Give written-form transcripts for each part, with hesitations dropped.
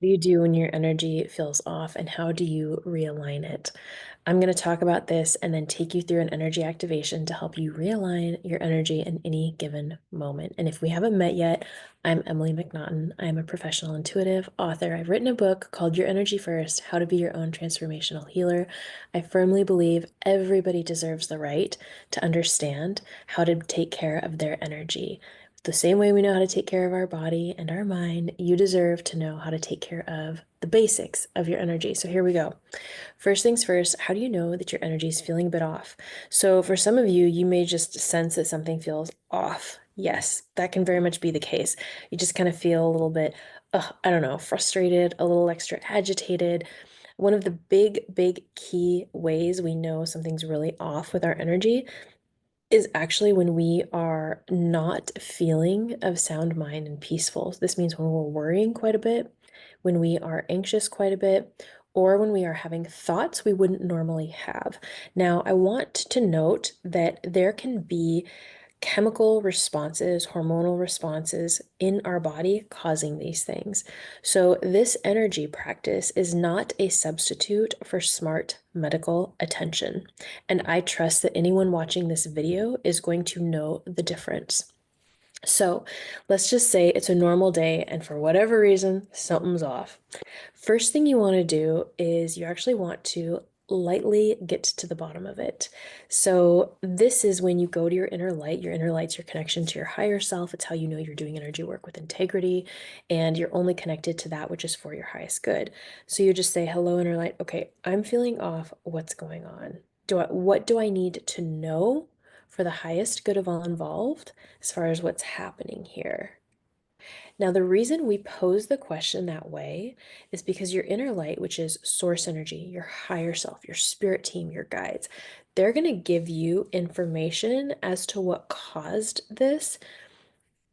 Do you do when your energy feels off, and how do you realign it? I'm going to talk about this and then take you through an energy activation to help you realign your energy in any given moment. And if we haven't met yet, I'm Emily McNaughton. I'm a professional intuitive author. I've written a book called Your Energy First: How to Be Your Own Transformational Healer. I firmly believe everybody deserves the right to understand how to take care of their energy. The same way we know how to take care of our body and our mind, you deserve to know how to take care of the basics of your energy. So here we go. First things first, how do you know that your energy is feeling a bit off? So for some of you, you may just sense that something feels off. Yes, that can very much be the case. You just kind of feel a little bit, I don't know, frustrated, a little extra agitated. One of the big key ways we know something's really off with our energy is actually when we are not feeling of sound mind and peaceful. This means when we're worrying quite a bit, when we are anxious quite a bit, or when we are having thoughts we wouldn't normally have. Now, I want to note that there can be chemical responses, hormonal responses in our body causing these things. So, this energy practice is not a substitute for smart medical attention. And I trust that anyone watching this video is going to know the difference. So, let's just say it's a normal day, and for whatever reason, something's off. First thing you want to do is you actually want to lightly get to the bottom of it. So, this is when you go to your inner light. Your inner light's your connection to your higher self. It's how you know you're doing energy work with integrity, and you're only connected to that which is for your highest good. So, you just say, "Hello, inner light. Okay, I'm feeling off. What's going on? What do I need to know for the highest good of all involved as far as what's happening here?" Now, the reason we pose the question that way is because your inner light, which is source energy, your higher self, your spirit team, your guides, they're going to give you information as to what caused this,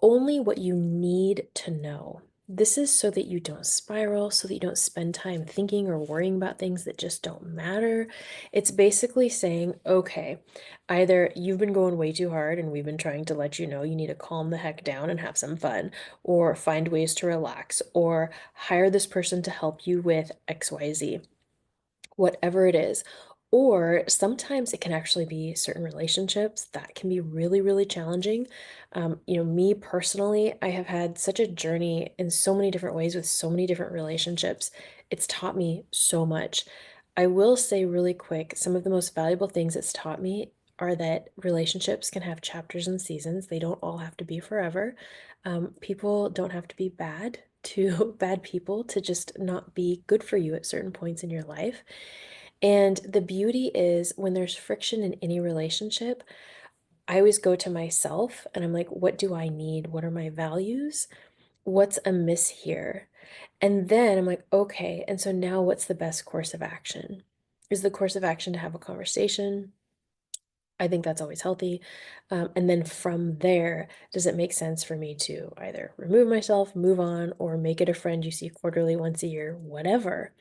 only what you need to know. This is so that you don't spiral, so that you don't spend time thinking or worrying about things that just don't matter. It's basically saying, okay, either you've been going way too hard and we've been trying to let you know you need to calm the heck down and have some fun, or find ways to relax, or hire this person to help you with XYZ, whatever it is. Or sometimes it can actually be certain relationships that can be really challenging. Me personally, I have had such a journey in so many different ways with so many different relationships. It's taught me so much. I will say really quick, some of the most valuable things it's taught me are that relationships can have chapters and seasons. They don't all have to be forever. People don't have to be bad to bad people to just not be good for you at certain points in your life. And the beauty is when there's friction in any relationship, I always go to myself and I'm like, what do I need? What are my values? What's amiss here? And then I'm like, okay, and so now what's the best course of action? Is the course of action to have a conversation? I think that's always healthy. And then from there, does it make sense for me to either remove myself, move on, or make it a friend you see quarterly, once a year, whatever?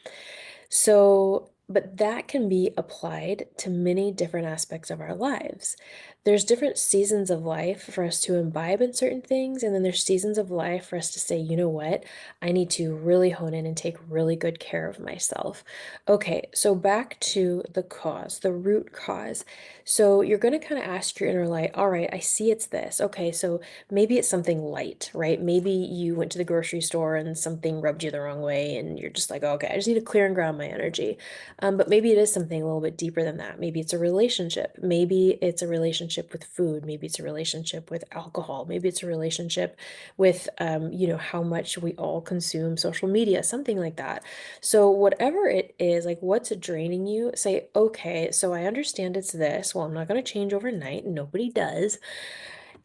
So, but that can be applied to many different aspects of our lives. There's different seasons of life for us to imbibe in certain things, and then there's seasons of life for us to say, you know what, I need to really hone in and take really good care of myself. Okay, so back to the cause, the root cause. So you're going to kind of ask your inner light, all right, I see it's this. Okay, so maybe it's something light, right? Maybe you went to the grocery store and something rubbed you the wrong way, and you're just like, okay, I just need to clear and ground my energy. But maybe it is something a little bit deeper than that. Maybe it's a relationship. Maybe it's a relationship with food. Maybe it's a relationship with alcohol. Maybe it's a relationship with, how much we all consume social media, something like that. So, whatever it is, like what's draining you, say, okay, so I understand it's this. Well, I'm not going to change overnight. Nobody does.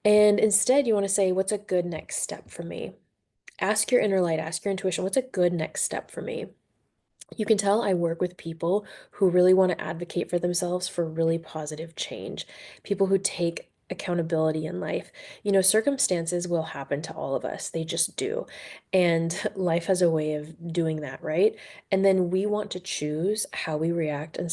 And instead, you want to say, what's a good next step for me? Ask your inner light, ask your intuition, what's a good next step for me? You can tell I work with people who really want to advocate for themselves for really positive change, people who take accountability in life. Circumstances will happen to all of us, they just do. And life has a way of doing that, right? And then we want to choose how we react and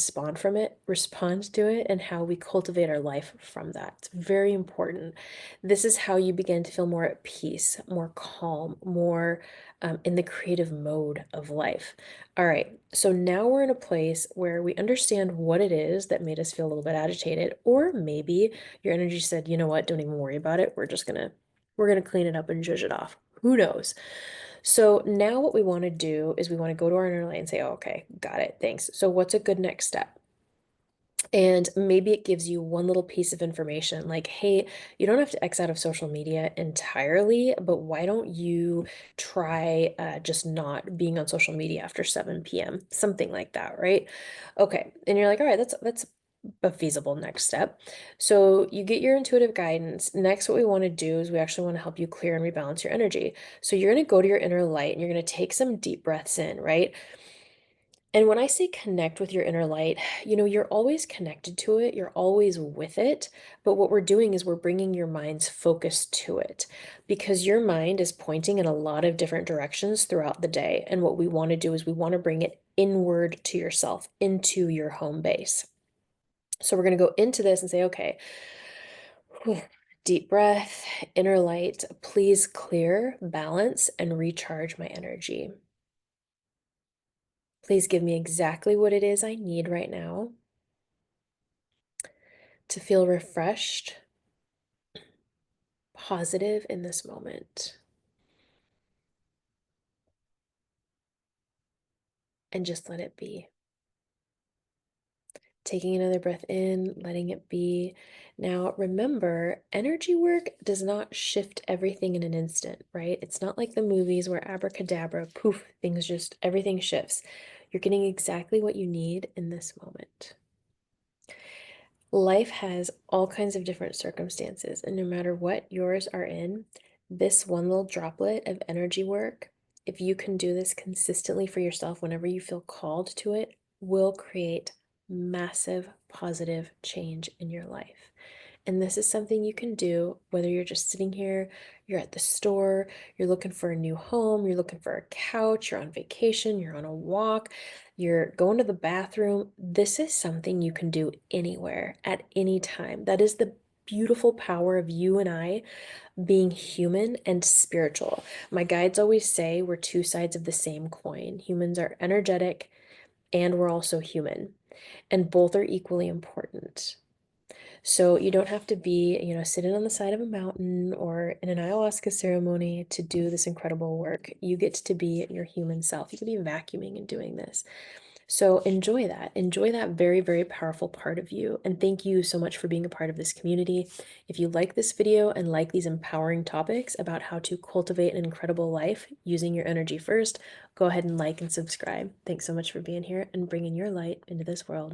respond to it, and how we cultivate our life from that. It's very important. This is how you begin to feel more at peace, more calm, more in the creative mode of life. All right, so now we're in a place where we understand what it is that made us feel a little bit agitated, or maybe your energy said, you know what, don't even worry about it. We're gonna clean it up and judge it off. Who knows? So now what we want to do is we want to go to our inner light and say, oh, okay, got it, thanks. So what's a good next step? And maybe it gives you one little piece of information like, hey, you don't have to X out of social media entirely, but why don't you try just not being on social media after 7 p.m., something like that, right? Okay. And you're like, all right, that's a feasible next step. So you get your intuitive guidance. Next, what we want to do is we actually want to help you clear and rebalance your energy. So you're going to go to your inner light and you're going to take some deep breaths in, right? And when I say connect with your inner light, you're always connected to it, you're always with it. But what we're doing is we're bringing your mind's focus to it because your mind is pointing in a lot of different directions throughout the day. And what we want to do is we want to bring it inward to yourself, into your home base. So we're going to go into this and say, okay, deep breath, inner light, please clear, balance, and recharge my energy. Please give me exactly what it is I need right now to feel refreshed, positive in this moment, and just let it be. Taking another breath in, letting it be. Now, remember, energy work does not shift everything in an instant, right? It's not like the movies where abracadabra, poof, everything shifts. You're getting exactly what you need in this moment. Life has all kinds of different circumstances, and no matter what yours are in, this one little droplet of energy work, if you can do this consistently for yourself whenever you feel called to it, will create massive positive change in your life. And this is something you can do whether you're just sitting here, you're at the store, you're looking for a new home, you're looking for a couch, you're on vacation, you're on a walk, you're going to the bathroom. This is something you can do anywhere at any time. That is the beautiful power of you and I being human and spiritual. My guides always say we're two sides of the same coin. Humans are energetic and we're also human, and both are equally important. So you don't have to be, sitting on the side of a mountain or in an ayahuasca ceremony to do this incredible work. You get to be your human self. You could be vacuuming and doing this. So enjoy that. Enjoy that very, very powerful part of you. And thank you so much for being a part of this community. If you like this video and like these empowering topics about how to cultivate an incredible life using your energy first, go ahead and like and subscribe. Thanks so much for being here and bringing your light into this world.